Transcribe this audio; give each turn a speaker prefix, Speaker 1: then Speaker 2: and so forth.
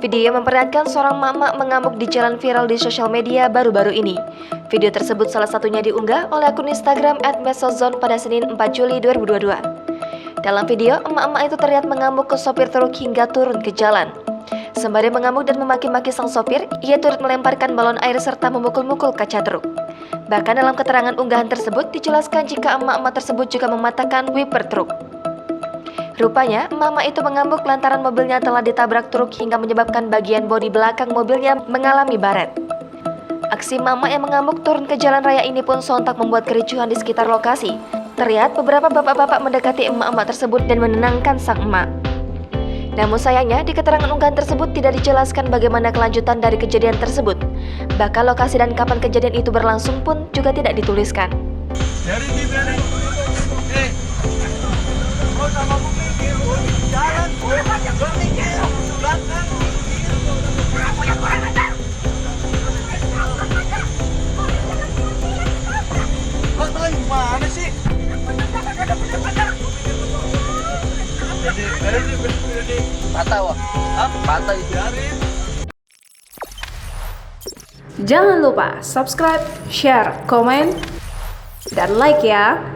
Speaker 1: Video memperlihatkan seorang mama mengamuk di jalan viral di sosial media baru-baru ini. Video tersebut salah satunya diunggah oleh akun Instagram @mesozone pada Senin 4 Juli 2022. Dalam video, emak-emak itu terlihat mengamuk ke sopir truk hingga turun ke jalan. Sembari mengamuk dan memaki-maki sang sopir, ia turut melemparkan balon air serta memukul-mukul kaca truk. Bahkan dalam keterangan unggahan tersebut dijelaskan jika emak-emak tersebut juga mematahkan wiper truk. Rupanya, emak-emak itu mengamuk lantaran mobilnya telah ditabrak truk hingga menyebabkan bagian bodi belakang mobilnya mengalami baret. Aksi emak-emak yang mengamuk turun ke jalan raya ini pun sontak membuat kericuhan di sekitar lokasi. Terlihat beberapa bapak-bapak mendekati emak-emak tersebut dan menenangkan sang emak. Namun sayangnya, di keterangan unggahan tersebut tidak dijelaskan bagaimana kelanjutan dari kejadian tersebut. Bahkan lokasi dan kapan kejadian itu berlangsung pun juga tidak dituliskan.
Speaker 2: Jangan lupa subscribe, share, komen, dan like ya.